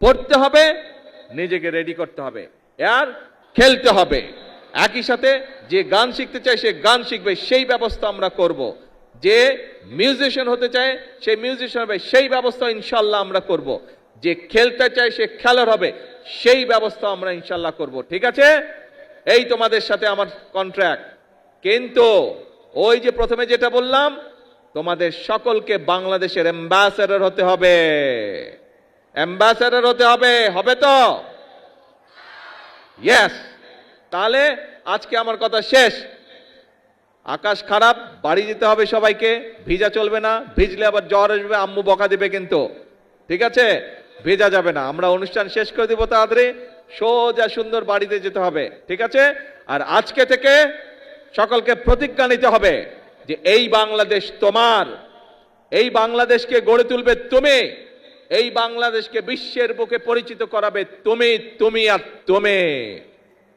পড়তে হবে, নিজেকে রেডি করতে হবে, আর খেলতে হবে। একই সাথে যে গান শিখতে চায় সে গান শিখবে, সেই ব্যবস্থা আমরা করব। যে মিউজিশিয়ান হতে চায় সেই মিউজিশিয়ান হবে, সেই ব্যবস্থা ইনশাল্লাহ আমরা করব। যে খেলতে চায় সে খেলার হবে, সেই ব্যবস্থা আমরা ইনশাল্লাহ করব। ঠিক আছে? এই তোমাদের সাথে আমার কন্ট্রাক্ট। কিন্তু ওই যে প্রথমে যেটা বললাম, তোমাদের সকলকে বাংলাদেশের অ্যাম্বাসেডর হতে হবে। অ্যাম্বাসেডর হতে হবে, হবে তো? ইয়েস। তাহলে আজকে আমার কথা শেষ। আকাশ খারাপ, বাড়ি যেতে হবে সবাইকে। ভিজা চলবে না, ভিজলে আবার জ্বর আসবে, আম্মু বকা দিবে কিন্তু। ঠিক আছে? ভেজা যাবে না। আমরা অনুষ্ঠান শেষ করে দিব তাড়াতাড়ি, সোজা সুন্দর বাড়িতে যেতে হবে। ঠিক আছে? আর আজকে থেকে সকলকে প্রতিজ্ঞা নিতে হবে যে এই বাংলাদেশ তোমার, এই বাংলাদেশকে গড়ে তুলবে তুমি, এই বাংলাদেশকে বিশ্বের বুকে পরিচিত করাবে তুমি, তুমি আর তুমি।